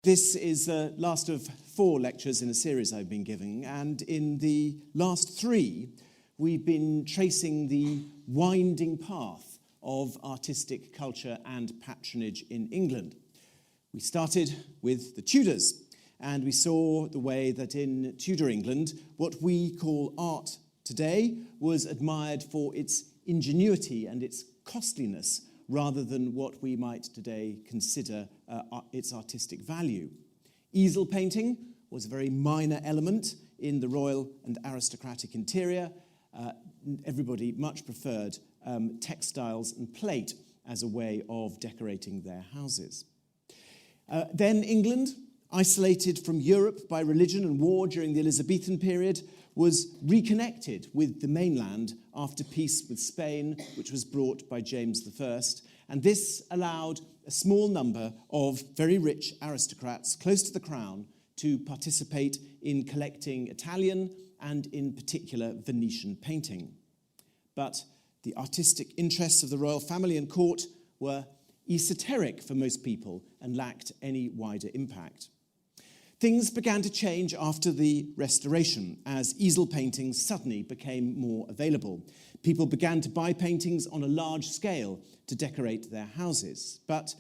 This is the last of 4 lectures in a series I've been giving, and in the last 3, we've been tracing the winding path of artistic culture and patronage in England. We started with the Tudors, and we saw the way that in Tudor England, what we call art today was admired for its ingenuity and its costliness, rather than what we might today consider its artistic value. Easel painting was a very minor element in the royal and aristocratic interior. Everybody much preferred textiles and plate as a way of decorating their houses. Then England, isolated from Europe by religion and war during the Elizabethan period, was reconnected with the mainland after peace with Spain, which was brought by James I, and this allowed a small number of very rich aristocrats close to the crown to participate in collecting Italian and in particular Venetian painting. But the artistic interests of the royal family and court were esoteric for most people and lacked any wider impact. Things began to change after the Restoration, as easel paintings suddenly became more available. People began to buy paintings on a large scale to decorate their houses. But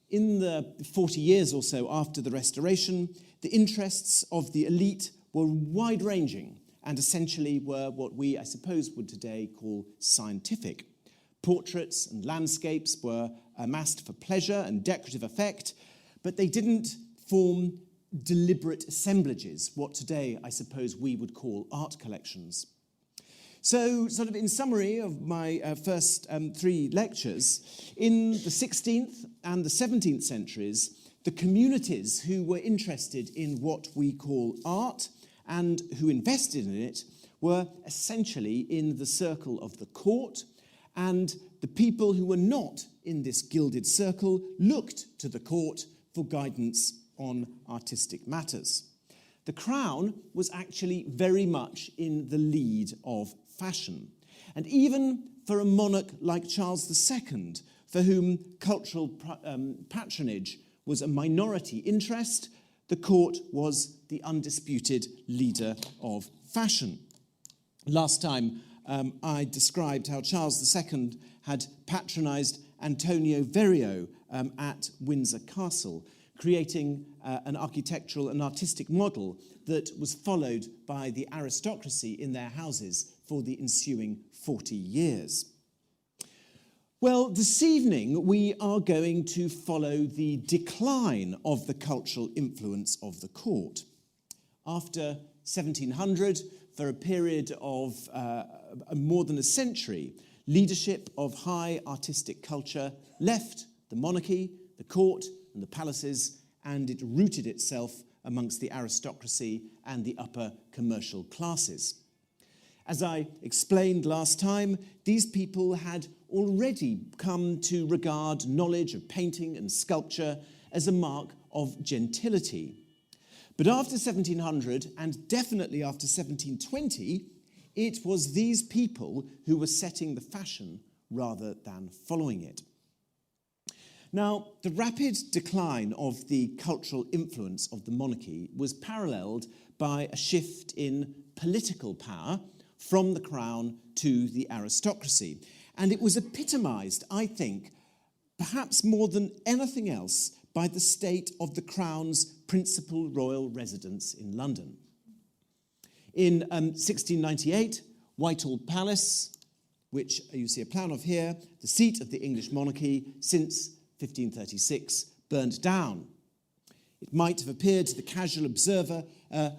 in the 40 years or so after the Restoration, the interests of the elite were wide-ranging and essentially were what we, I suppose, would today call scientific. Portraits and landscapes were amassed for pleasure and decorative effect, but they didn't form deliberate assemblages, what today I suppose we would call art collections. So, sort of in summary of my first 3 lectures, in the 16th and the 17th centuries, the communities who were interested in what we call art and who invested in it were essentially in the circle of the court, and the people who were not in this gilded circle looked to the court for guidance on artistic matters. The crown was actually very much in the lead of fashion. And even for a monarch like Charles II, for whom cultural patronage was a minority interest, the court was the undisputed leader of fashion. Last time I described how Charles II had patronized Antonio Verrio at Windsor Castle, creating an architectural and artistic model that was followed by the aristocracy in their houses for the ensuing 40 years. Well, this evening we are going to follow the decline of the cultural influence of the court. After 1700, for a period of more than a century, leadership of high artistic culture left the monarchy, the court, and the palaces, and it rooted itself amongst the aristocracy and the upper commercial classes. As I explained last time, these people had already come to regard knowledge of painting and sculpture as a mark of gentility. But after 1700, and definitely after 1720, it was these people who were setting the fashion rather than following it. Now, the rapid decline of the cultural influence of the monarchy was paralleled by a shift in political power from the crown to the aristocracy. And it was epitomised, I think, perhaps more than anything else, by the state of the crown's principal royal residence in London. In 1698, Whitehall Palace, which you see a plan of here, the seat of the English monarchy since 1536, burned down. It might have appeared to the casual observer a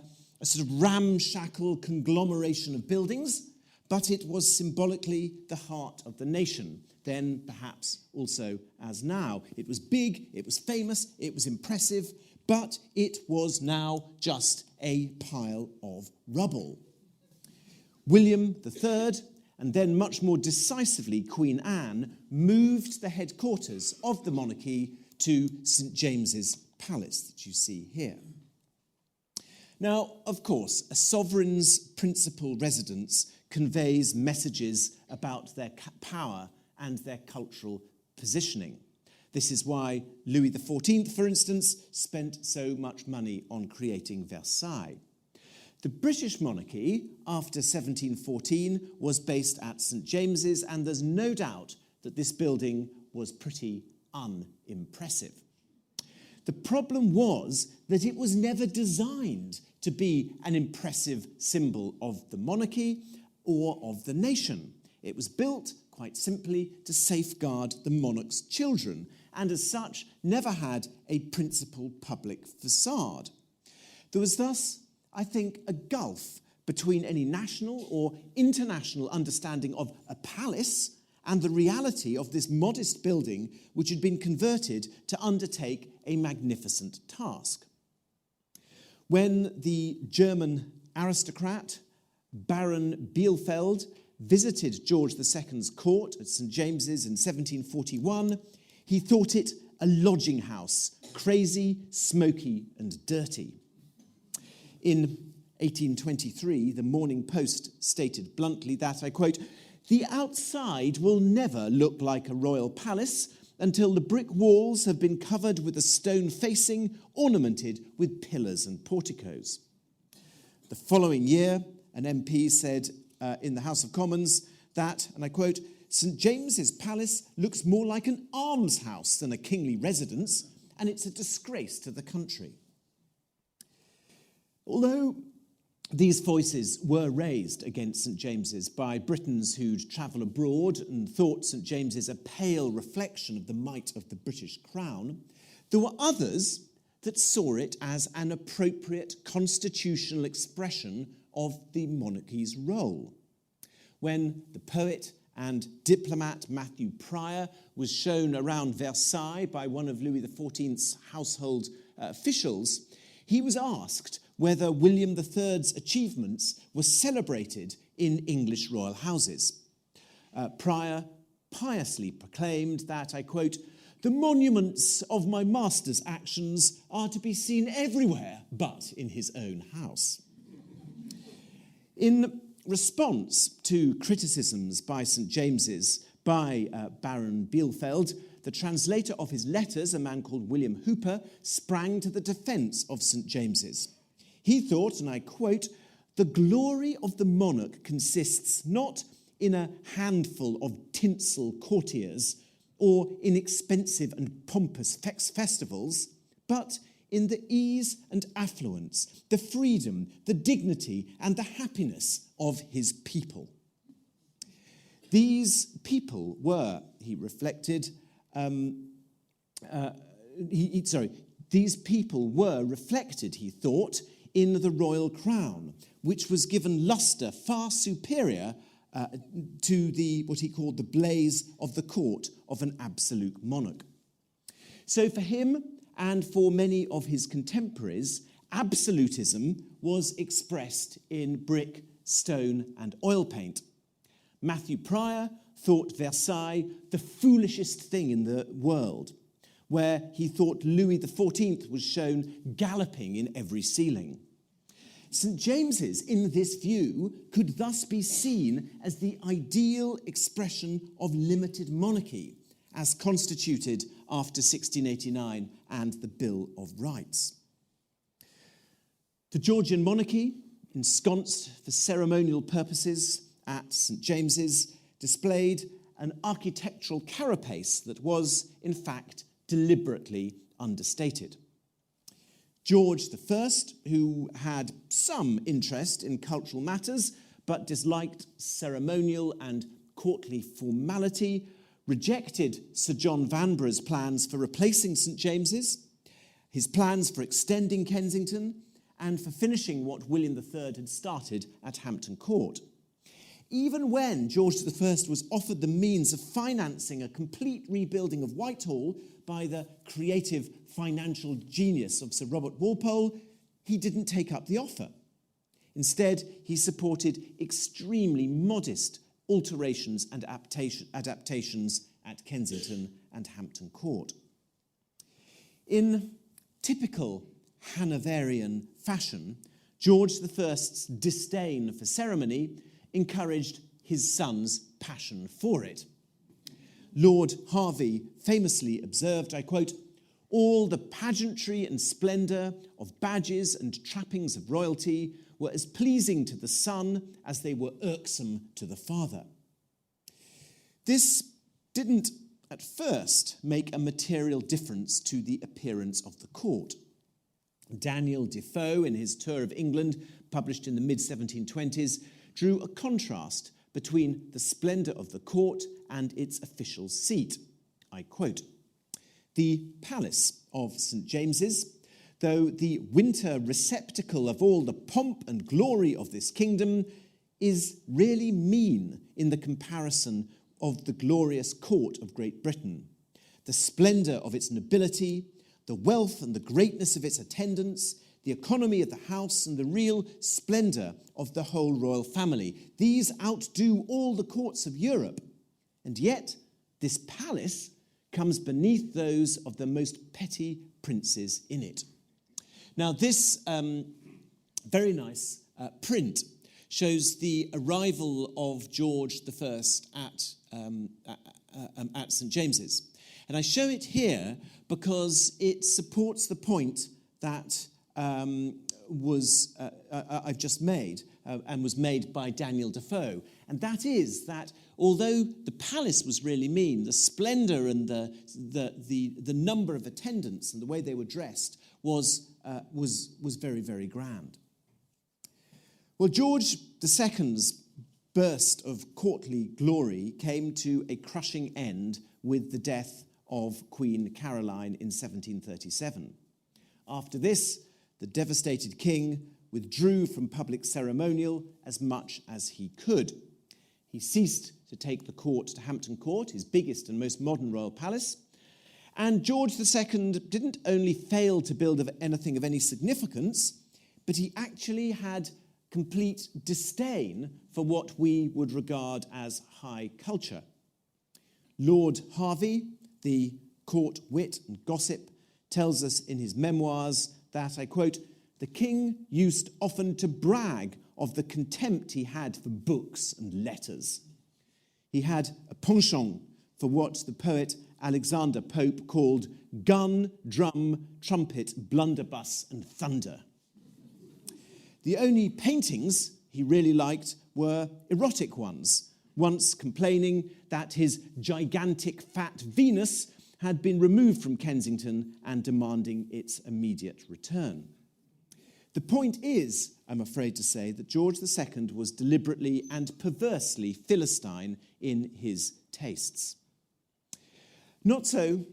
sort of ramshackle conglomeration of buildings, but it was symbolically the heart of the nation, then perhaps also as now. It was big, it was famous, it was impressive, but it was now just a pile of rubble. William III, and then much more decisively Queen Anne, moved the headquarters of the monarchy to St. James's Palace that you see here. Now, of course, a sovereign's principal residence conveys messages about their power and their cultural positioning. This is why Louis XIV, for instance, spent so much money on creating Versailles. The British monarchy, after 1714, was based at St. James's, and there's no doubt that this building was pretty unimpressive. The problem was that it was never designed to be an impressive symbol of the monarchy or of the nation. It was built, quite simply, to safeguard the monarch's children, and as such, never had a principal public facade. There was thus, I think, a gulf between any national or international understanding of a palace and the reality of this modest building, which had been converted to undertake a magnificent task. When the German aristocrat Baron Bielefeld visited George II's court at St. James's in 1741, he thought it a lodging house, crazy, smoky, and dirty. In 1823, the Morning Post stated bluntly that, I quote, "The outside will never look like a royal palace until the brick walls have been covered with a stone facing ornamented with pillars and porticos." The following year, an MP said in the House of Commons that, and I quote, "St. James's Palace looks more like an almshouse than a kingly residence, and it's a disgrace to the country." Although these voices were raised against St. James's by Britons who'd travel abroad and thought St. James's a pale reflection of the might of the British crown, there were others that saw it as an appropriate constitutional expression of the monarchy's role. When the poet and diplomat Matthew Prior was shown around Versailles by one of Louis XIV's household officials, he was asked whether William III's achievements were celebrated in English royal houses. Prior piously proclaimed that, I quote, "The monuments of my master's actions are to be seen everywhere but in his own house." In response to criticisms by St. James's by Baron Bielefeld, the translator of his letters, a man called William Hooper, sprang to the defence of St. James's. He thought, and I quote, "The glory of the monarch consists not in a handful of tinsel courtiers or in expensive and pompous festivals, but in the ease and affluence, the freedom, the dignity, and the happiness of his people." These people were, he reflected, these people were reflected, he thought, in the royal crown, which was given lustre far superior to what he called the blaze of the court of an absolute monarch. So for him and for many of his contemporaries, absolutism was expressed in brick, stone, and oil paint. Matthew Prior thought Versailles the foolishest thing in the world, where he thought Louis XIV was shown galloping in every ceiling. St. James's, in this view, could thus be seen as the ideal expression of limited monarchy, as constituted after 1689 and the Bill of Rights. The Georgian monarchy, ensconced for ceremonial purposes at St. James's, displayed an architectural carapace that was, in fact, deliberately understated. George I, who had some interest in cultural matters but disliked ceremonial and courtly formality, rejected Sir John Vanbragh's plans for replacing St. James's, his plans for extending Kensington, and for finishing what William III had started at Hampton Court. Even when George I was offered the means of financing a complete rebuilding of Whitehall by the creative financial genius of Sir Robert Walpole, he didn't take up the offer. Instead, he supported extremely modest alterations and adaptations at Kensington and Hampton Court. In typical Hanoverian fashion, George I's disdain for ceremony encouraged his son's passion for it. Lord Harvey famously observed, I quote, "All the pageantry and splendour of badges and trappings of royalty were as pleasing to the son as they were irksome to the father." This didn't at first make a material difference to the appearance of the court. Daniel Defoe, in his Tour of England, published in the mid-1720s, drew a contrast between the splendour of the court and its official seat. I quote, "The palace of St. James's, though the winter receptacle of all the pomp and glory of this kingdom, is really mean in the comparison of the glorious court of Great Britain. The splendour of its nobility, the wealth and the greatness of its attendants, the economy of the house, and the real splendour of the whole royal family, these outdo all the courts of Europe. And yet this palace comes beneath those of the most petty princes in it." Now, this very nice print shows the arrival of George I at St. James's. And I show it here because it supports the point that I've just made and was made by Daniel Defoe. And that is that although the palace was really mean, the splendour and the number of attendants and the way they were dressed was very, very grand. Well, George II's burst of courtly glory came to a crushing end with the death of Queen Caroline in 1737. After this, the devastated king withdrew from public ceremonial as much as he could. He ceased to take the court to Hampton Court, his biggest and most modern royal palace. And George II didn't only fail to build anything of any significance, but he actually had complete disdain for what we would regard as high culture. Lord Harvey, the court wit and gossip, tells us in his memoirs that, I quote, "The king used often to brag of the contempt he had for books and letters. He had a penchant for what the poet Alexander Pope called gun, drum, trumpet, blunderbuss, and thunder. The only paintings he really liked were erotic ones, once complaining that his gigantic fat Venus had been removed from Kensington and demanding its immediate return." The point is, I'm afraid to say, that George II was deliberately and perversely Philistine in his tastes. Not so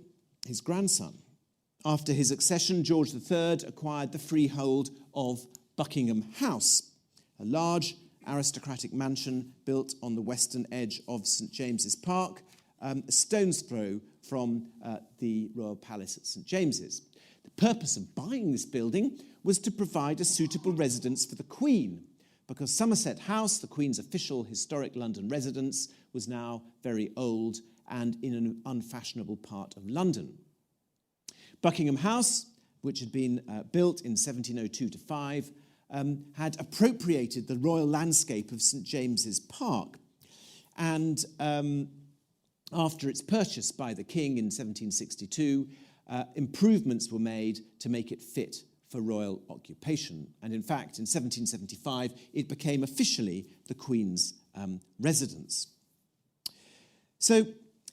his grandson. After his accession, George III acquired the freehold of Buckingham House, a large aristocratic mansion built on the western edge of St. James's Park, a stone's throw from the royal palace at St. James's. The purpose of buying this building was to provide a suitable residence for the Queen, because Somerset House, the Queen's official historic London residence, was now very old and in an unfashionable part of London. Buckingham House, which had been built in 1702-5, had appropriated the royal landscape of St. James's Park. And after its purchase by the king in 1762, improvements were made to make it fit for royal occupation. And in fact, in 1775, it became officially the Queen's residence. So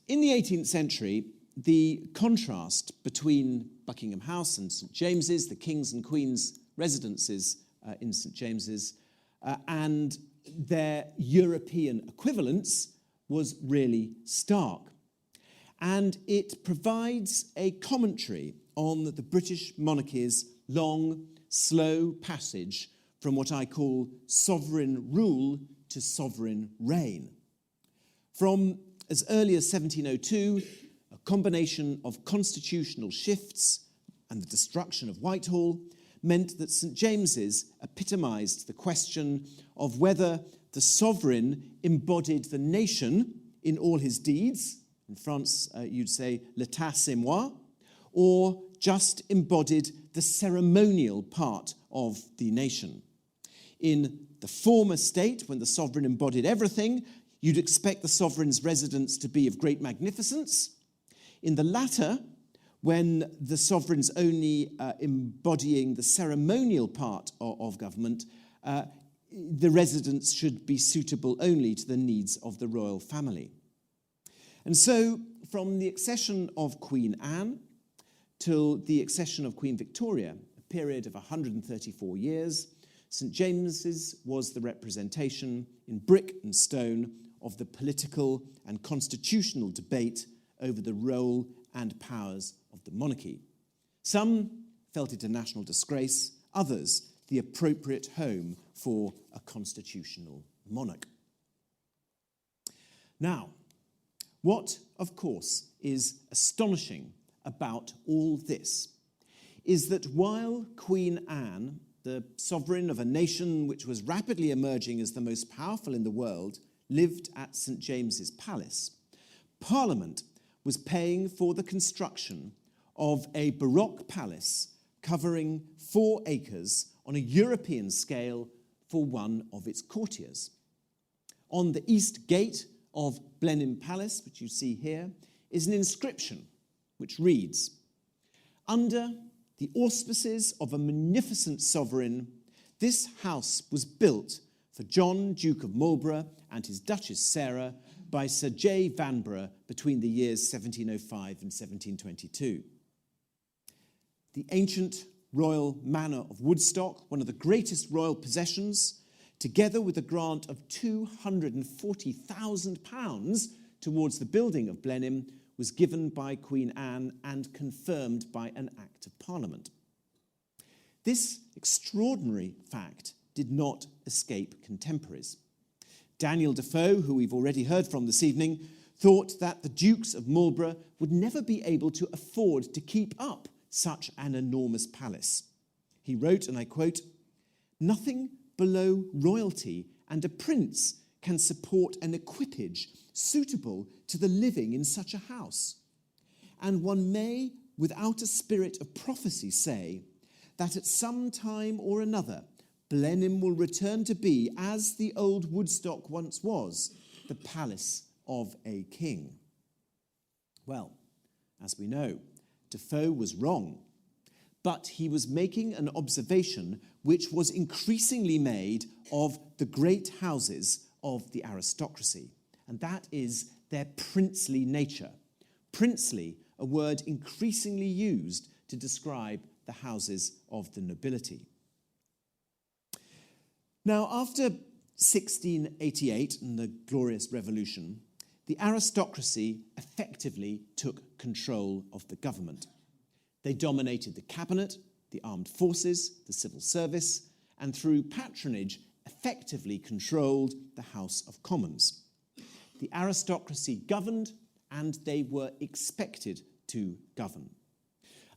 in the 18th century, the contrast between Buckingham House and St. James's, the King's and Queen's residences in St. James's, and their European equivalents was really stark. And it provides a commentary on the British monarchy's long, slow passage from what I call sovereign rule to sovereign reign. From as early as 1702, a combination of constitutional shifts and the destruction of Whitehall meant that St. James's epitomised the question of whether the sovereign embodied the nation in all his deeds. In France, you'd say l'état c'est moi, or just embodied the ceremonial part of the nation. In the former state, when the sovereign embodied everything, You'd expect the sovereign's residence to be of great magnificence. In the latter, when the sovereign's only embodying the ceremonial part of government, the residence should be suitable only to the needs of the royal family. And so, from the accession of Queen Anne till the accession of Queen Victoria, a period of 134 years, St. James's was the representation in brick and stone of the political and constitutional debate over the role and powers of the monarchy. Some felt it a national disgrace, others the appropriate home for a constitutional monarch. Now, what, of course, is astonishing about all this is that while Queen Anne, the sovereign of a nation which was rapidly emerging as the most powerful in the world, lived at St. James's Palace, Parliament was paying for the construction of a Baroque palace covering 4 acres on a European scale for one of its courtiers. On the east gate of Blenheim Palace, which you see here, is an inscription which reads, "Under the auspices of a magnificent sovereign, this house was built for John, Duke of Marlborough, and his Duchess Sarah by Sir J. Vanbrugh between the years 1705 and 1722. The ancient royal manor of Woodstock, one of the greatest royal possessions, together with a grant of £240,000 towards the building of Blenheim, was given by Queen Anne and confirmed by an Act of Parliament. This extraordinary fact did not escape contemporaries. Daniel Defoe, who we've already heard from this evening, thought that the Dukes of Marlborough would never be able to afford to keep up such an enormous palace. He wrote, and I quote, "Nothing below royalty and a prince can support an equipage suitable to the living in such a house. And one may, without a spirit of prophecy, say that at some time or another, Blenheim will return to be, as the old Woodstock once was, the palace of a king." Well, as we know, Defoe was wrong, but he was making an observation which was increasingly made of the great houses of the aristocracy, and that is their princely nature. Princely, a word increasingly used to describe the houses of the nobility. Now, after 1688 and the Glorious Revolution, the aristocracy effectively took control of the government. They dominated the cabinet, the armed forces, the civil service, and through patronage effectively controlled the House of Commons. The aristocracy governed, and they were expected to govern.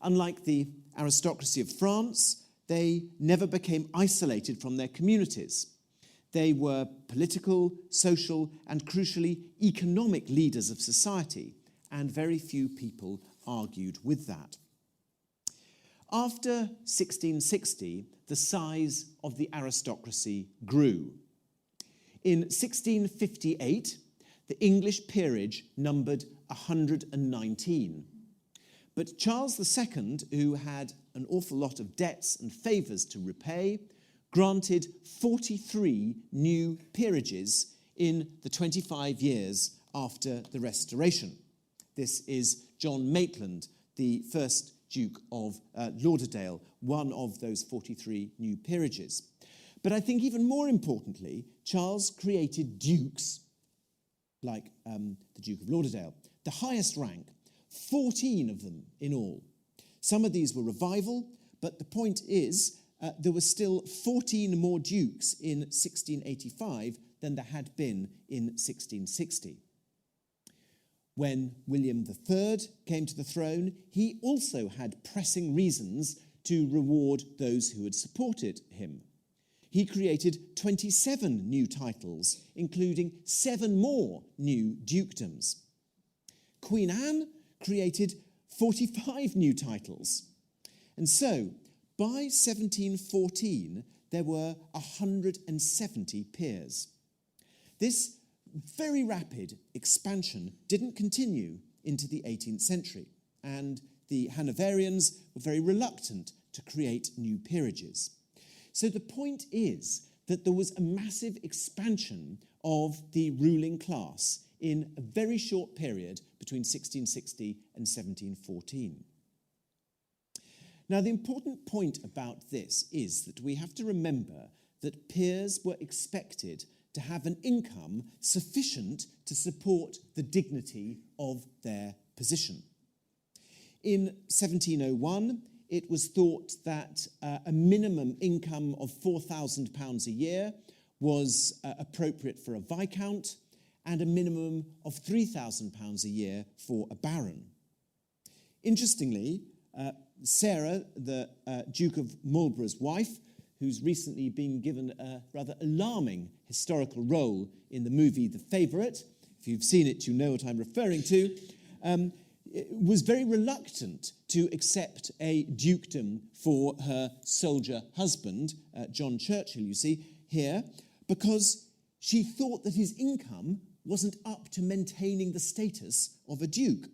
Unlike the aristocracy of France, they never became isolated from their communities. They were political, social, and crucially economic leaders of society, and very few people argued with that. After 1660, the size of the aristocracy grew. In 1658, the English peerage numbered 119. But Charles II, who had an awful lot of debts and favours to repay, granted 43 new peerages in the 25 years after the Restoration. This is John Maitland, the first Duke of Lauderdale, one of those 43 new peerages. But I think even more importantly, Charles created dukes, like the Duke of Lauderdale, the highest rank, 14 of them in all. Some of these were revival, but the point is there were still 14 more dukes in 1685 than there had been in 1660. When William III came to the throne, he also had pressing reasons to reward those who had supported him. He created 27 new titles, including 7 more new dukedoms. Queen Anne created 45 new titles. And so, by 1714, there were 170 peers. This very rapid expansion didn't continue into the 18th century, and the Hanoverians were very reluctant to create new peerages. So the point is that there was a massive expansion of the ruling class in a very short period between 1660 and 1714. Now, the important point about this is that we have to remember that peers were expected to have an income sufficient to support the dignity of their position. In 1701, it was thought that a minimum income of £4,000 a year was appropriate for a viscount, and a minimum of £3,000 a year for a baron. Interestingly, Sarah, the Duke of Marlborough's wife, who's recently been given a rather alarming historical role in the movie The Favourite, if you've seen it, you know what I'm referring to, was very reluctant to accept a dukedom for her soldier husband, John Churchill, you see, here, because she thought that his income wasn't up to maintaining the status of a duke.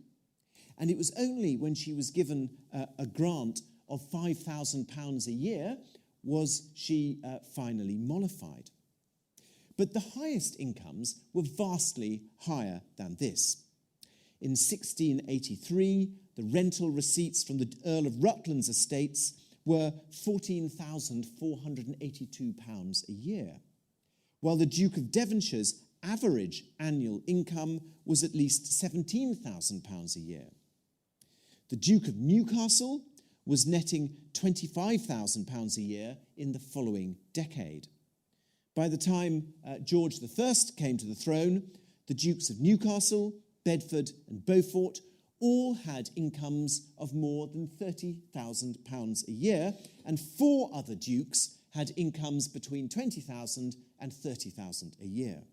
And it was only when she was given a grant of £5,000 a year was she finally mollified. But the highest incomes were vastly higher than this. In 1683, the rental receipts from the Earl of Rutland's estates were £14,482 a year, while the Duke of Devonshire's average annual income was at least £17,000 a year. The Duke of Newcastle was netting £25,000 a year in the following decade. By the time George I came to the throne, the Dukes of Newcastle, Bedford and Beaufort all had incomes of more than £30,000 a year, and 4 other dukes had incomes between £20,000 and £30,000 a year.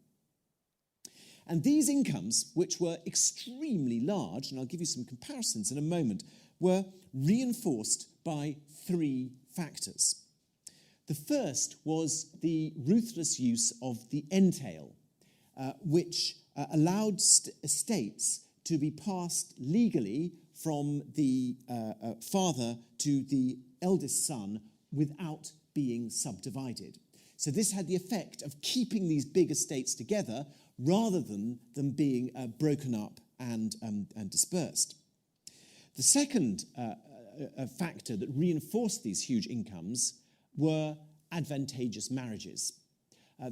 And these incomes, which were extremely large, and I'll give you some comparisons in a moment, were reinforced by 3 factors. The first was the ruthless use of the entail, which allowed estates to be passed legally from the father to the eldest son without being subdivided. So this had the effect of keeping these big estates together rather than them being broken up and dispersed. The second factor that reinforced these huge incomes were advantageous marriages,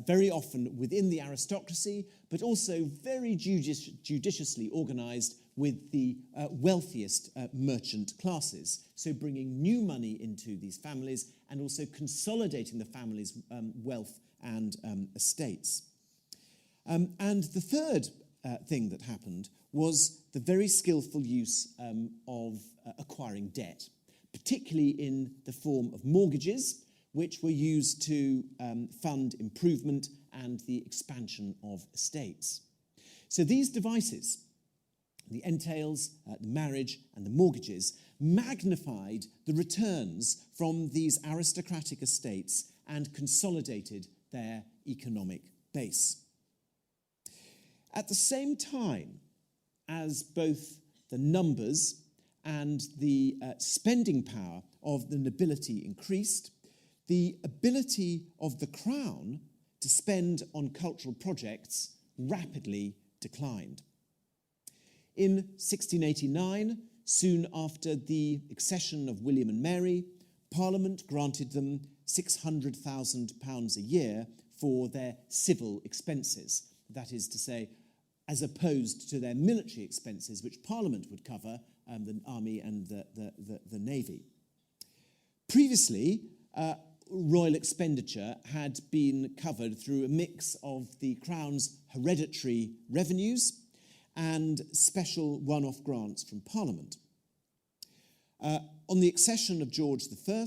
very often within the aristocracy, but also very judiciously organised with the wealthiest merchant classes, so bringing new money into these families and also consolidating the family's wealth and estates. And the third thing that happened was the very skillful use of acquiring debt, particularly in the form of mortgages, which were used to fund improvement and the expansion of estates. So these devices, the entails, the marriage, and the mortgages, magnified the returns from these aristocratic estates and consolidated their economic base. At the same time as both the numbers and the spending power of the nobility increased, the ability of the crown to spend on cultural projects rapidly declined. In 1689, soon after the accession of William and Mary, Parliament granted them £600,000 a year for their civil expenses. That is to say, as opposed to their military expenses, which Parliament would cover, the army and the navy. Previously, royal expenditure had been covered through a mix of the Crown's hereditary revenues and special one-off grants from Parliament. On the accession of George I,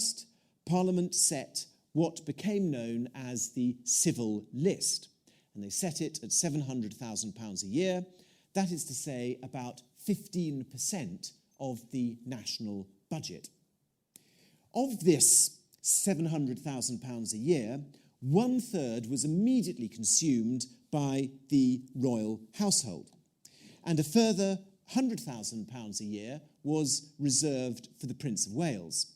Parliament set what became known as the civil list, and they set it at £700,000 a year. That is to say, about 15% of the national budget. Of this £700,000 a year, 1/3 was immediately consumed by the royal household, and a further £100,000 a year was reserved for the Prince of Wales.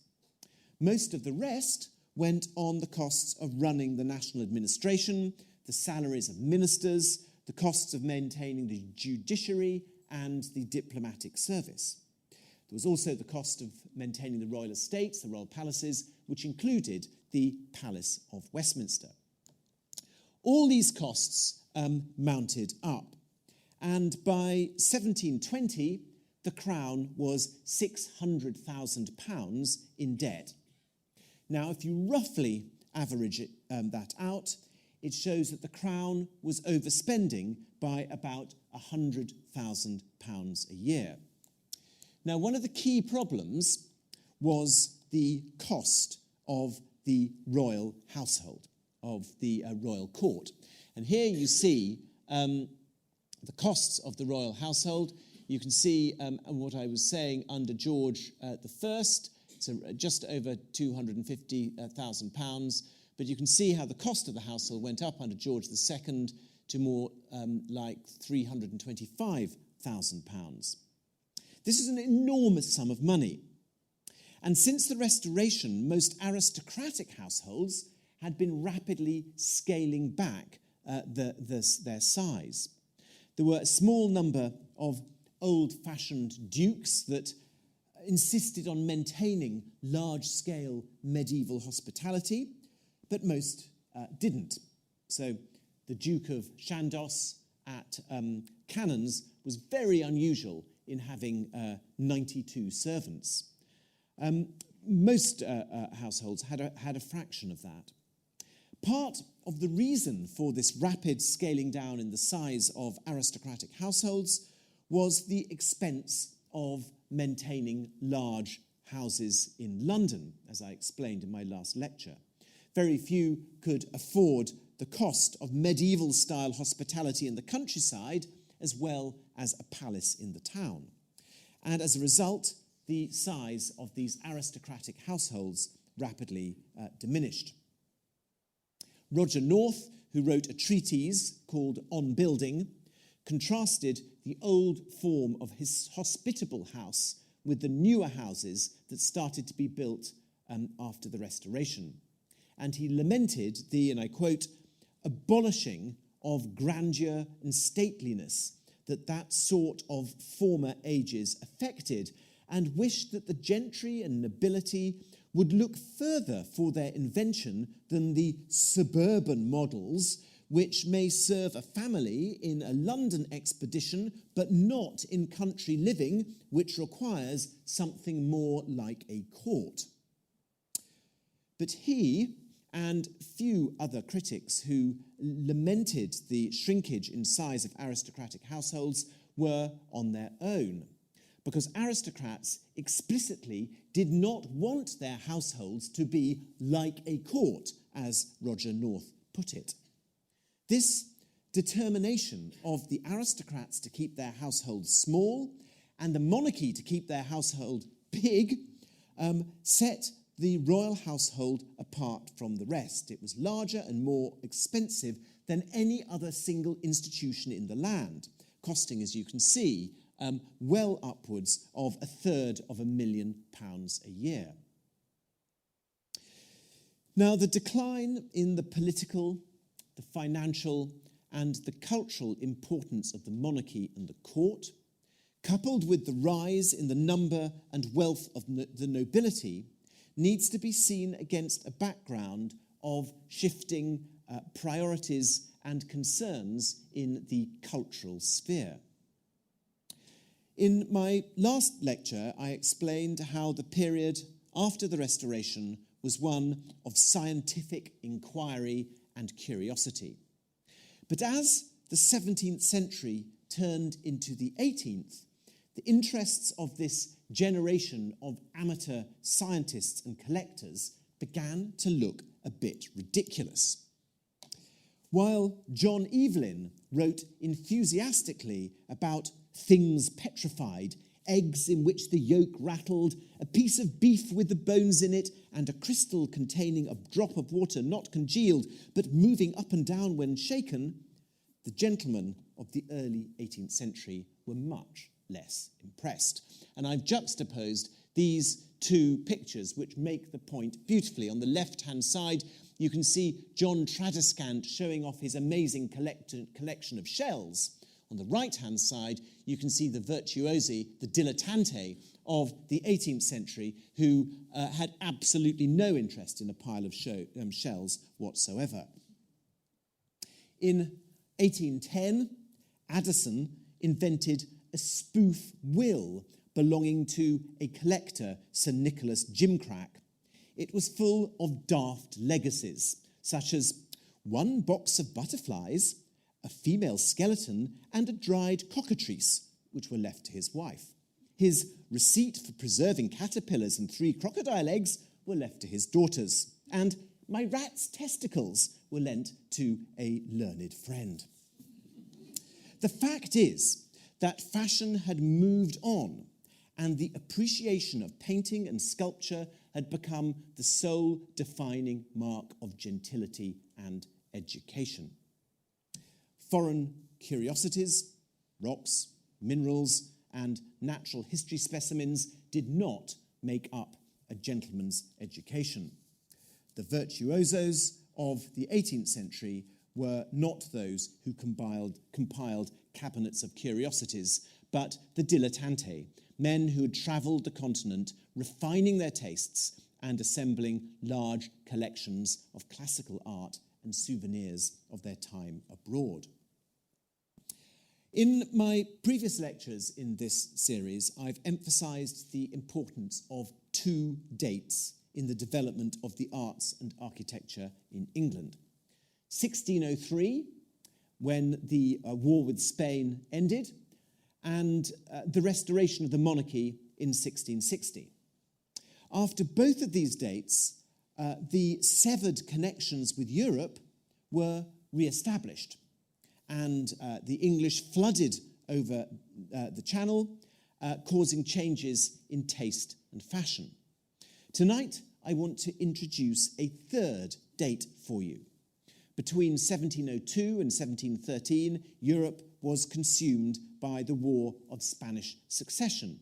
Most of the rest went on the costs of running the national administration, the salaries of ministers, the costs of maintaining the judiciary and the diplomatic service. There was also the cost of maintaining the royal estates, the royal palaces, which included the Palace of Westminster. All these costs mounted up, and by 1720, the Crown was £600,000 in debt. Now, if you roughly average that out, it shows that the Crown was overspending by about £100,000 a year. Now, one of the key problems was the cost of the royal household, of the royal court. And here you see the costs of the royal household. You can see what I was saying under George I, so just over £250,000, but you can see how the cost of the household went up under George II to more like £325,000. This is an enormous sum of money. And since the Restoration, most aristocratic households had been rapidly scaling back their size. There were a small number of old-fashioned dukes that insisted on maintaining large-scale medieval hospitality, but most didn't. So the Duke of Chandos at Cannons was very unusual in having 92 servants. Most households had a fraction of that. Part of the reason for this rapid scaling down in the size of aristocratic households was the expense of maintaining large houses in London, as I explained in my last lecture. Very few could afford the cost of medieval-style hospitality in the countryside as well as a palace in the town. And as a result, the size of these aristocratic households rapidly diminished. Roger North, who wrote a treatise called On Building, contrasted the old form of his hospitable house with the newer houses that started to be built after the Restoration. And he lamented the, and I quote, abolishing of grandeur and stateliness that sort of former ages affected, and wished that the gentry and nobility would look further for their invention than the suburban models which may serve a family in a London expedition, but not in country living, which requires something more like a court. But he, and few other critics who lamented the shrinkage in size of aristocratic households, were on their own, because aristocrats explicitly did not want their households to be like a court, as Roger North put it. This determination of the aristocrats to keep their households small and the monarchy to keep their household big set the royal household apart from the rest. It was larger and more expensive than any other single institution in the land, costing, as you can see, well upwards of £250,000 a year. Now, the decline in the political, the financial, and the cultural importance of the monarchy and the court, coupled with the rise in the number and wealth of the nobility, needs to be seen against a background of shifting priorities and concerns in the cultural sphere. In my last lecture, I explained how the period after the Restoration was one of scientific inquiry and curiosity. But as the 17th century turned into the 18th, the interests of this generation of amateur scientists and collectors began to look a bit ridiculous. While John Evelyn wrote enthusiastically about things petrified, eggs in which the yolk rattled, a piece of beef with the bones in it, and a crystal containing a drop of water not congealed, but moving up and down when shaken, the gentlemen of the early 18th century were much less impressed. And I've juxtaposed these two pictures, which make the point beautifully. On the left-hand side, you can see John Tradescant showing off his amazing collection of shells. On the right-hand side, you can see the virtuosi, the dilettante of the 18th century, who had absolutely no interest in a pile of shells whatsoever. In 1810, Addison invented a spoof will belonging to a collector, Sir Nicholas Gimcrack. It was full of daft legacies, such as 1 box of butterflies, a female skeleton, and a dried cockatrice, which were left to his wife. His receipt for preserving caterpillars and 3 crocodile eggs were left to his daughters, and my rat's testicles were lent to a learned friend. The fact is that fashion had moved on, and the appreciation of painting and sculpture had become the sole defining mark of gentility and education. Foreign curiosities, rocks, minerals, and natural history specimens did not make up a gentleman's education. The virtuosos of the 18th century were not those who compiled cabinets of curiosities, but the dilettanti, men who had travelled the continent, refining their tastes and assembling large collections of classical art and souvenirs of their time abroad. In my previous lectures in this series, I've emphasised the importance of 2 dates in the development of the arts and architecture in England. 1603, when the war with Spain ended, and the restoration of the monarchy in 1660. After both of these dates, the severed connections with Europe were re-established, and the English flooded over the Channel, causing changes in taste and fashion. Tonight, I want to introduce a 3rd date for you. Between 1702 and 1713, Europe was consumed by the War of Spanish Succession,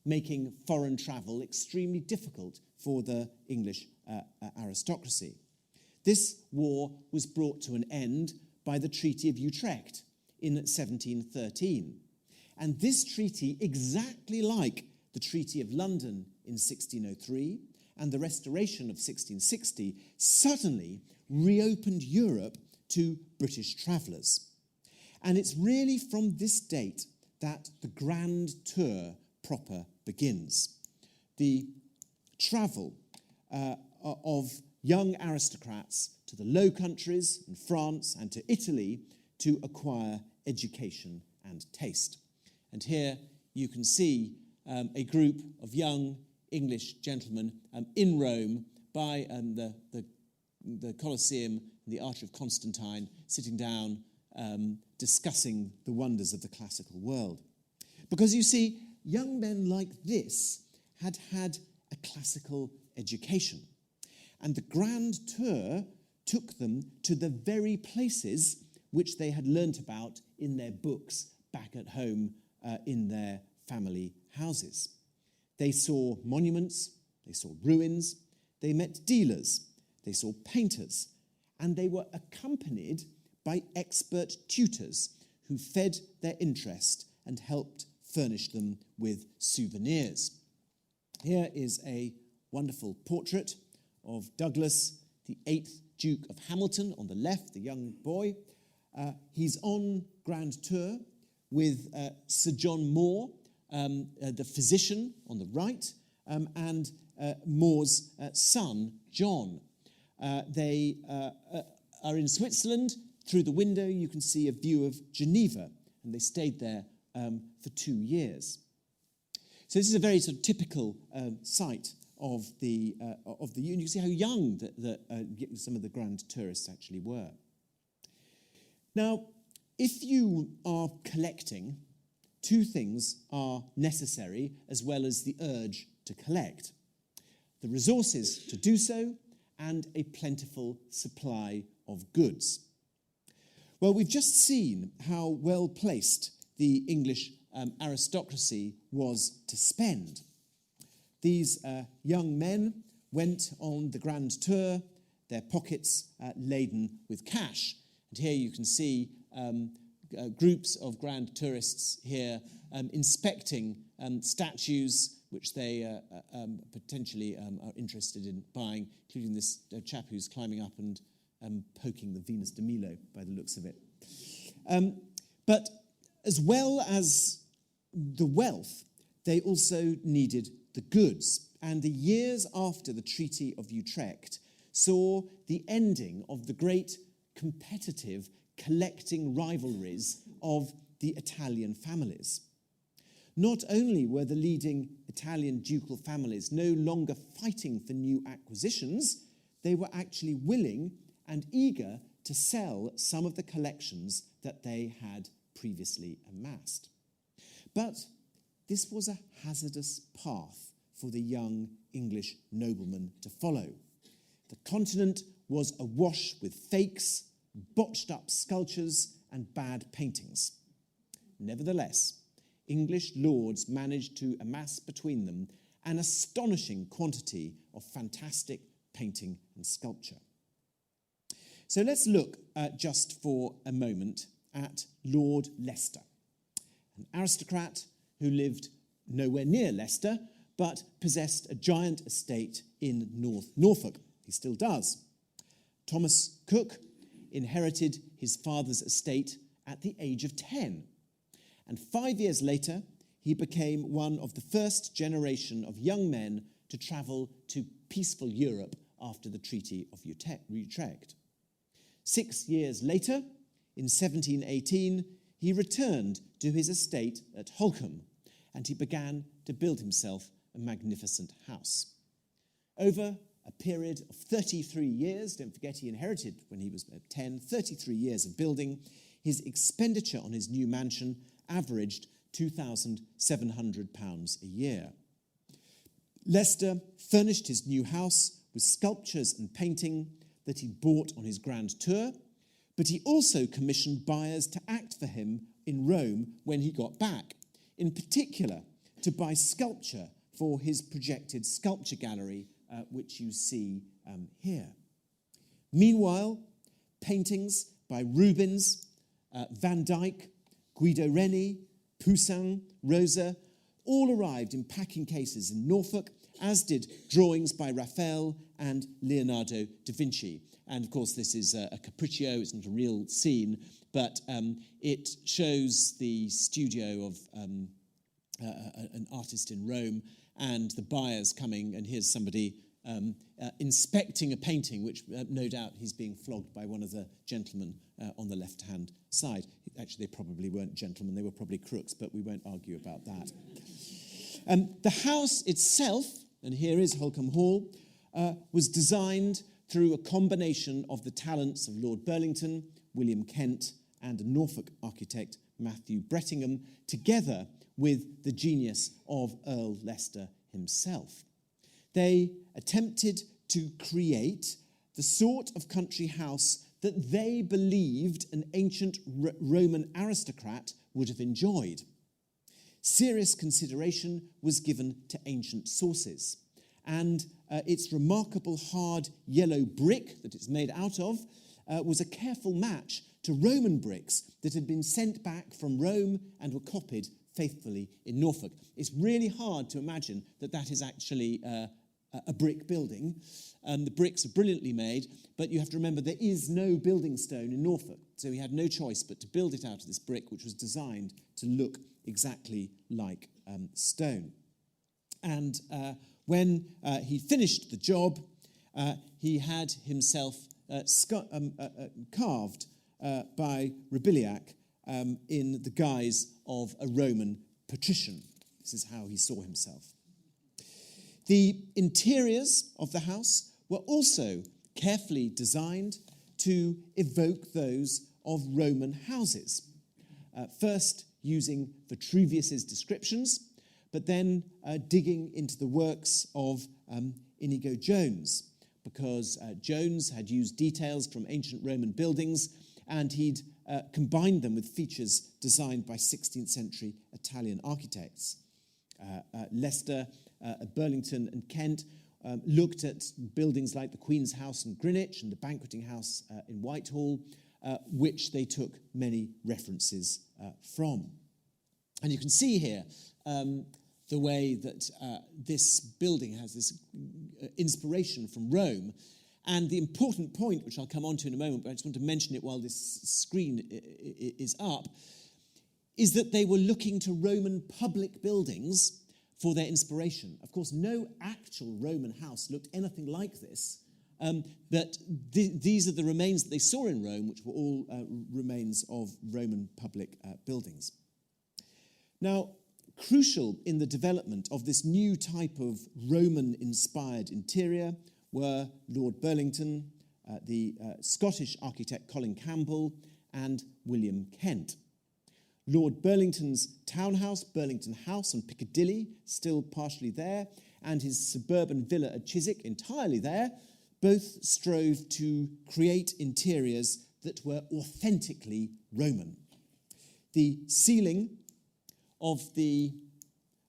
making foreign travel extremely difficult for the English aristocracy. This war was brought to an end by the Treaty of Utrecht in 1713. And this treaty, exactly like the Treaty of London in 1603 and the Restoration of 1660, suddenly reopened Europe to British travellers. And it's really from this date that the Grand Tour proper begins. The travel of young aristocrats to the Low Countries and France and to Italy to acquire education and taste. And here you can see a group of young English gentlemen in Rome by the Colosseum and the Arch of Constantine, sitting down discussing the wonders of the classical world. Because you see, young men like this had had a classical education. And the Grand Tour took them to the very places which they had learnt about in their books back at home in their family houses. They saw monuments, they saw ruins, they met dealers, they saw painters, and they were accompanied by expert tutors who fed their interest and helped furnish them with souvenirs. Here is a wonderful portrait of Douglas, the 8th Duke of Hamilton, on the left, the young boy. He's on Grand Tour with Sir John Moore, the physician, on the right, and Moore's son, John. They are in Switzerland. Through the window, you can see a view of Geneva, and they stayed there for 2 years. So this is a very sort of typical site of the Union. You can see how young some of the grand tourists actually were. Now, if you are collecting two things are necessary as well as the urge to collect: the resources to do so and a plentiful supply of goods. Well, we've just seen how well placed the English aristocracy was to spend. These young men went on the grand tour, their pockets laden with cash. And here you can see groups of grand tourists here inspecting statues which they potentially are interested in buying, including this chap who's climbing up and poking the Venus de Milo by the looks of it. But as well as the wealth, they also needed the goods. And the years after the Treaty of Utrecht saw the ending of the great competitive collecting rivalries of the Italian families. Not only were the leading Italian ducal families no longer fighting for new acquisitions, they were actually willing and eager to sell some of the collections that they had previously amassed. But this was a hazardous path for the young English nobleman to follow. The continent was awash with fakes, botched-up sculptures, and bad paintings. Nevertheless, English lords managed to amass between them an astonishing quantity of fantastic painting and sculpture. So let's look just for a moment at Lord Leicester, an aristocrat who lived nowhere near Leicester, but possessed a giant estate in North Norfolk. He still does. Thomas Cook inherited his father's estate at the age of 10. And 5 years later, he became one of the first generation of young men to travel to peaceful Europe after the Treaty of Utrecht. 6 years later, in 1718, he returned to his estate at Holkham, and he began to build himself a magnificent house. Over a period of 33 years, don't forget he inherited when he was 10, 33 years of building, his expenditure on his new mansion averaged £2,700 a year. Leicester furnished his new house with sculptures and painting that he bought on his grand tour, but he also commissioned buyers to act for him in Rome when he got back, in particular to buy sculpture for his projected sculpture gallery, which you see here. Meanwhile, paintings by Rubens, Van Dyck, Guido Reni, Poussin, Rosa, all arrived in packing cases in Norfolk, as did drawings by Raphael and Leonardo da Vinci. And of course, this is a capriccio, it's not a real scene, but it shows the studio of an artist in Rome and the buyers coming, and here's somebody inspecting a painting, which no doubt he's being flogged by one of the gentlemen on the left-hand side. Actually, they probably weren't gentlemen, they were probably crooks, but we won't argue about that. The house itself, and here is Holkham Hall, was designed through a combination of the talents of Lord Burlington, William Kent, and a Norfolk architect, Matthew Brettingham, together with the genius of Earl Leicester himself. They attempted to create the sort of country house that they believed an ancient Roman aristocrat would have enjoyed. Serious consideration was given to ancient sources, and its remarkable hard yellow brick that it's made out of was a careful match to Roman bricks that had been sent back from Rome and were copied faithfully in Norfolk. It's really hard to imagine that that is actually a brick building. The bricks are brilliantly made, but you have to remember there is no building stone in Norfolk, so he had no choice but to build it out of this brick, which was designed to look exactly like stone. And when he finished the job, he had himself carved by Roubiliac in the guise of a Roman patrician. This is how he saw himself. The interiors of the house were also carefully designed to evoke those of Roman houses. First using Vitruvius's descriptions, but then digging into the works of Inigo Jones, because Jones had used details from ancient Roman buildings and he'd combined them with features designed by 16th century Italian architects. Leicester, Burlington and Kent looked at buildings like the Queen's House in Greenwich and the Banqueting House in Whitehall, which they took many references from. And you can see here the way that this building has this inspiration from Rome. And the important point, which I'll come on to in a moment, but I just want to mention it while this screen is up, is that they were looking to Roman public buildings for their inspiration. Of course, no actual Roman house looked anything like this, but these are the remains that they saw in Rome, which were all remains of Roman public buildings. Now, crucial in the development of this new type of Roman-inspired interior were Lord Burlington, the Scottish architect Colin Campbell, and William Kent. Lord Burlington's townhouse, Burlington House on Piccadilly, still partially there, and his suburban villa at Chiswick, entirely there, both strove to create interiors that were authentically Roman. The ceiling of the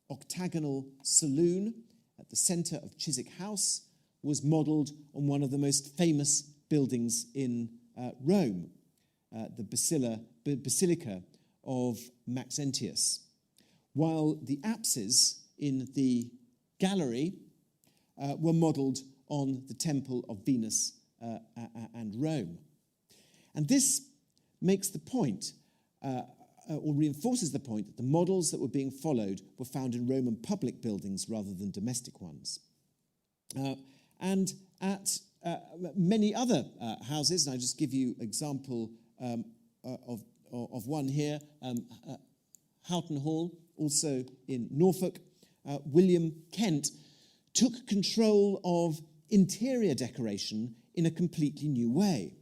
octagonal saloon at the centre of Chiswick House was modelled on one of the most famous buildings in Rome, the Basilica of Maxentius, while the apses in the gallery were modelled on the Temple of Venus and Rome. And this makes the point, or reinforces the point, that the models that were being followed were found in Roman public buildings rather than domestic ones. And at many other houses, and I'll just give you an example of one here, Houghton Hall, also in Norfolk, William Kent took control of interior decoration in a completely new way.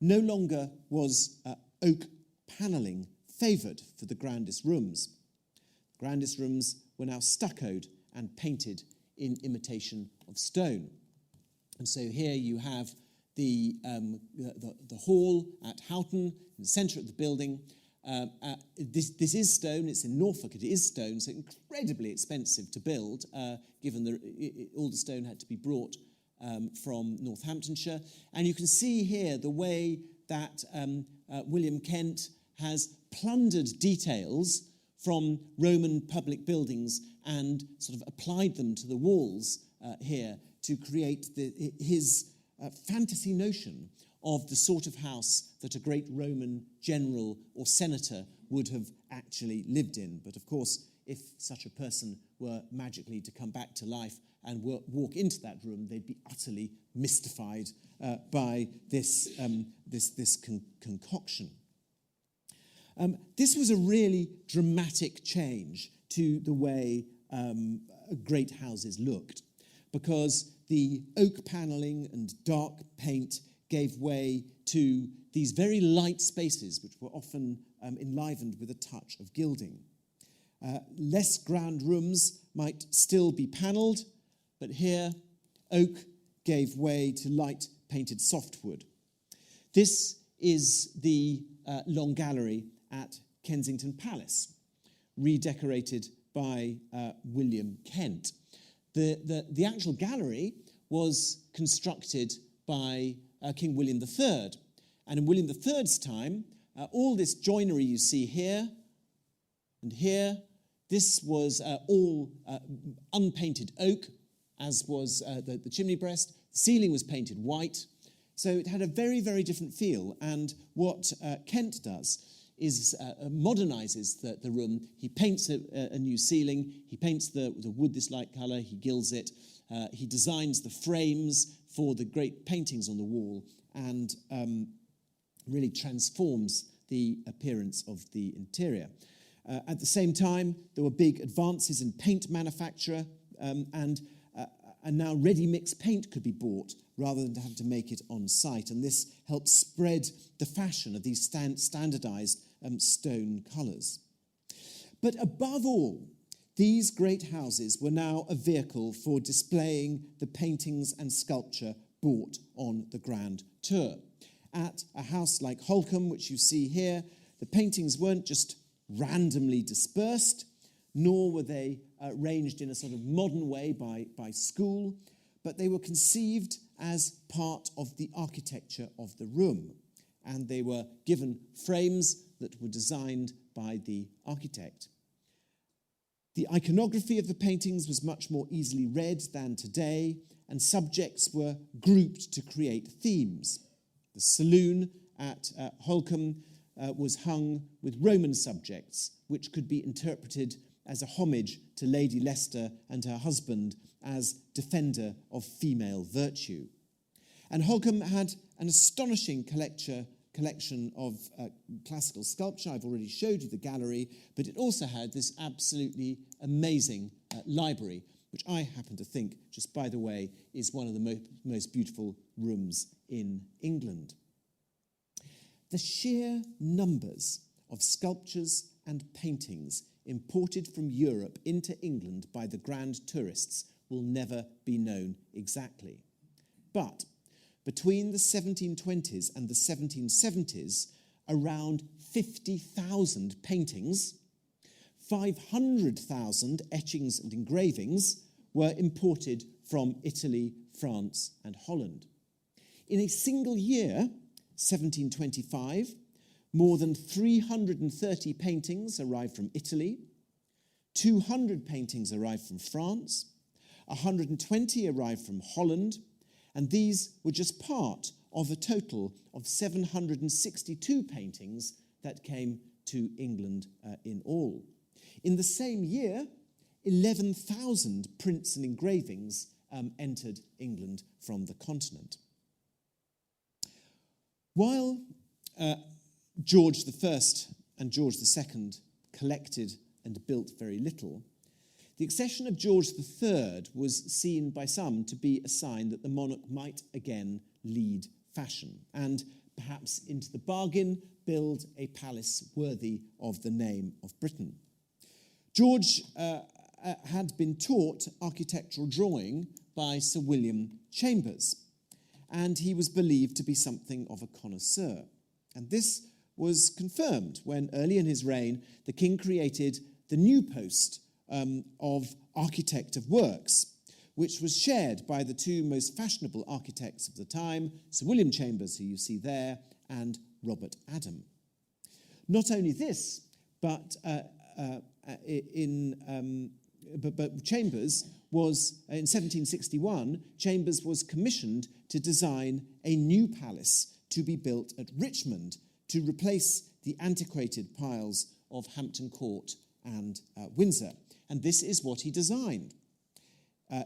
No longer was oak panelling favoured for the grandest rooms. The grandest rooms were now stuccoed and painted in imitation of stone. And so here you have the hall at Houghton, in the centre of the building. This is stone, it's in Norfolk, it is stone, so incredibly expensive to build, given all the stone had to be brought from Northamptonshire. And you can see here the way that William Kent has plundered details from Roman public buildings and sort of applied them to the walls here to create his fantasy notion of the sort of house that a great Roman general or senator would have actually lived in. But of course, if such a person were magically to come back to life and walk into that room, they'd be utterly mystified by this concoction. This was a really dramatic change to the way great houses looked, because the oak panelling and dark paint gave way to these very light spaces, which were often enlivened with a touch of gilding. Less grand rooms might still be panelled, but here oak gave way to light painted softwood. This is the Long Gallery at Kensington Palace, redecorated by William Kent. The actual gallery was constructed by King William III. And in William III's time, all this joinery you see here and here, this was all unpainted oak, as was the chimney breast. The ceiling was painted white. So it had a very, very different feel. And what Kent does is modernizes the room. He paints a new ceiling. He paints the wood this light colour. He gilds it. He designs the frames for the great paintings on the wall and really transforms the appearance of the interior. At the same time, there were big advances in paint manufacture, and now ready-mix paint could be bought rather than to have to make it on site. And this helped spread the fashion of these standardized stone colours. But above all, these great houses were now a vehicle for displaying the paintings and sculpture bought on the Grand Tour. At a house like Holkham, which you see here, the paintings weren't just randomly dispersed, nor were they arranged in a sort of modern way by school, but they were conceived as part of the architecture of the room, and they were given frames that were designed by the architect. The iconography of the paintings was much more easily read than today, and subjects were grouped to create themes. The saloon at Holkham was hung with Roman subjects, which could be interpreted as a homage to Lady Leicester and her husband as defender of female virtue. And Holkham had an astonishing collection of classical sculpture. I've already showed you the gallery, but it also had this absolutely amazing library, which I happen to think, just by the way, is one of the most beautiful rooms in England. The sheer numbers of sculptures and paintings imported from Europe into England by the grand tourists will never be known exactly. But between the 1720s and the 1770s, around 50,000 paintings, 500,000 etchings and engravings were imported from Italy, France, and Holland. In a single year, 1725, more than 330 paintings arrived from Italy, 200 paintings arrived from France, 120 arrived from Holland, and these were just part of a total of 762 paintings that came to England in all. In the same year, 11,000 prints and engravings entered England from the continent. While George I and George II collected and built very little, the accession of George III was seen by some to be a sign that the monarch might again lead fashion and, perhaps into the bargain, build a palace worthy of the name of Britain. George had been taught architectural drawing by Sir William Chambers, and he was believed to be something of a connoisseur. And this was confirmed when, early in his reign, the king created the new post of Architect of Works, which was shared by the two most fashionable architects of the time, Sir William Chambers, who you see there, and Robert Adam. Not only this, but Chambers was, in 1761, Chambers was commissioned to design a new palace to be built at Richmond to replace the antiquated piles of Hampton Court and Windsor. And this is what he designed.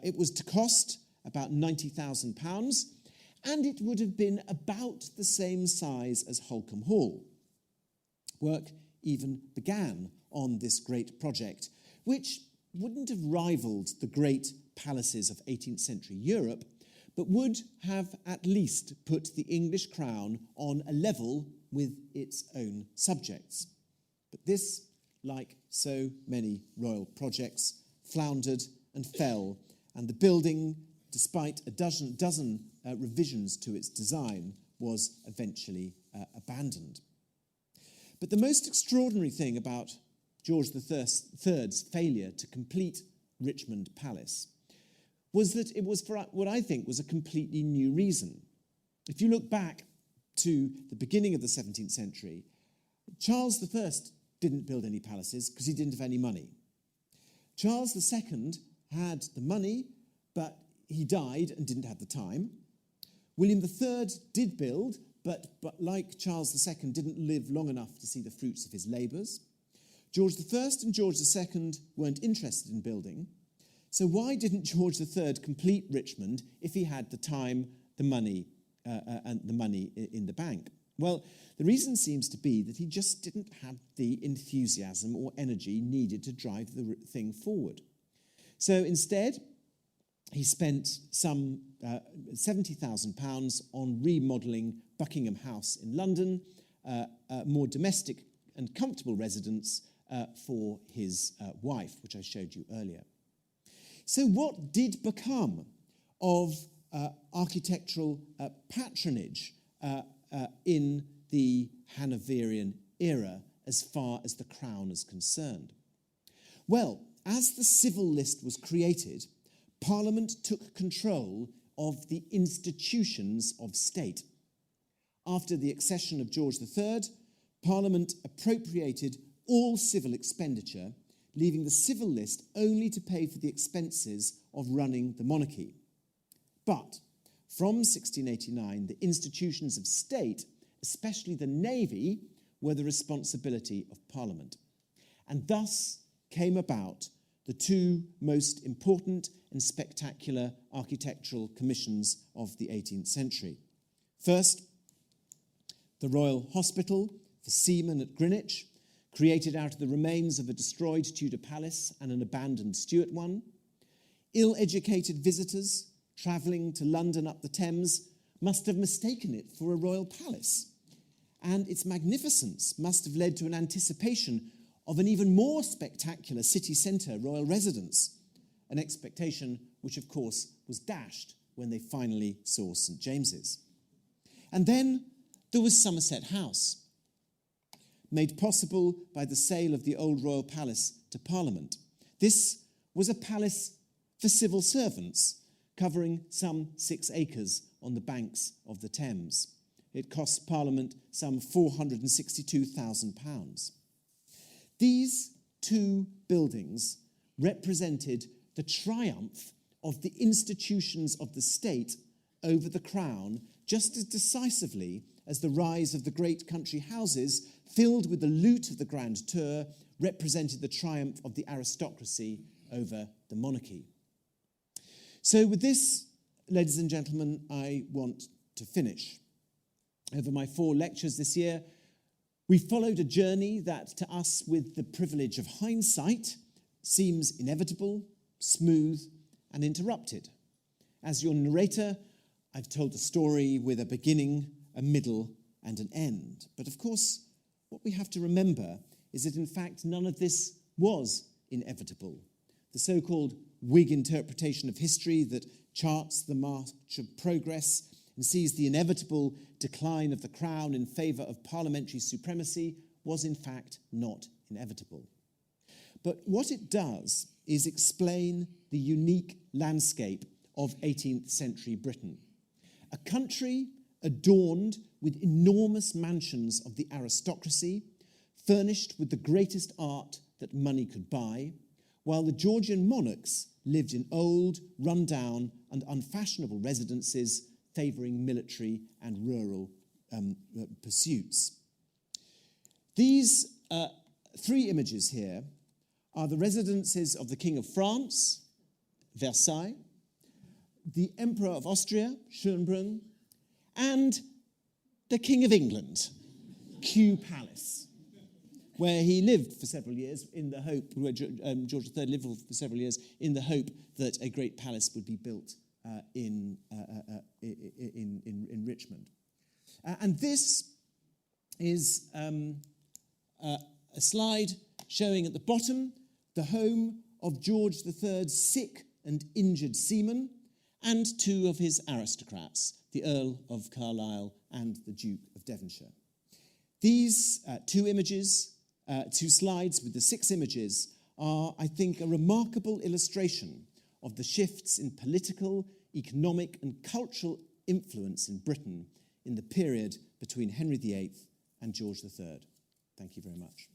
It was to cost about £90,000, and it would have been about the same size as Holkham Hall. Work even began on this great project, which wouldn't have rivaled the great palaces of 18th century Europe, but would have at least put the English crown on a level with its own subjects. But this, like so many royal projects, floundered and fell, and the building, despite a dozen revisions to its design, was eventually abandoned. But the most extraordinary thing about George III's failure to complete Richmond Palace was that it was for what I think was a completely new reason. If you look back to the beginning of the 17th century, Charles I didn't build any palaces because he didn't have any money. Charles II had the money, but he died and didn't have the time. William III did build, but like Charles II, didn't live long enough to see the fruits of his labours. George I and George II weren't interested in building. So why didn't George III complete Richmond if he had the time, the money, and the money in the bank? Well, the reason seems to be that he just didn't have the enthusiasm or energy needed to drive the thing forward. So instead, he spent some £70,000 on remodelling Buckingham House in London, a more domestic and comfortable residence for his wife, which I showed you earlier. So what did become of architectural patronage in the Hanoverian era as far as the crown is concerned? Well, as the civil list was created, Parliament took control of the institutions of state. After the accession of George III, Parliament appropriated all civil expenditure, leaving the civil list only to pay for the expenses of running the monarchy. But from 1689, the institutions of state, especially the navy, were the responsibility of Parliament. And thus came about the two most important and spectacular architectural commissions of the 18th century. First, the Royal Hospital for Seamen at Greenwich, created out of the remains of a destroyed Tudor palace and an abandoned Stuart one. Ill-educated visitors travelling to London up the Thames must have mistaken it for a royal palace, and its magnificence must have led to an anticipation of an even more spectacular city centre royal residence, an expectation which, of course, was dashed when they finally saw St James's. And then there was Somerset House, made possible by the sale of the old royal palace to Parliament. This was a palace for civil servants, covering some 6 acres on the banks of the Thames. It cost Parliament some £462,000. These two buildings represented the triumph of the institutions of the state over the crown, just as decisively as the rise of the great country houses filled with the loot of the Grand Tour represented the triumph of the aristocracy over the monarchy. So with this, ladies and gentlemen, I want to finish. Over my 4 lectures this year, we followed a journey that, to us with the privilege of hindsight, seems inevitable, smooth, and interrupted. As your narrator, I've told a story with a beginning, a middle, and an end. But of course, what we have to remember is that, in fact, none of this was inevitable. The so-called Whig interpretation of history that charts the march of progress and sees the inevitable decline of the crown in favour of parliamentary supremacy was, in fact, not inevitable. But what it does is explain the unique landscape of 18th century Britain. A country adorned with enormous mansions of the aristocracy, furnished with the greatest art that money could buy, while the Georgian monarchs lived in old, run-down and unfashionable residences favouring military and rural pursuits. These 3 images here are the residences of the King of France, Versailles, the Emperor of Austria, Schönbrunn, and the King of England, Kew Palace, where he lived for several years in the hope, where George III lived for several years in the hope that a great palace would be built in Richmond. And this is a slide showing at the bottom the home of George III's sick and injured seamen and 2 of his aristocrats, the Earl of Carlisle and the Duke of Devonshire. These 2 images, 2 slides with the 6 images are, I think, a remarkable illustration of the shifts in political, economic and cultural influence in Britain in the period between Henry VIII and George III. Thank you very much.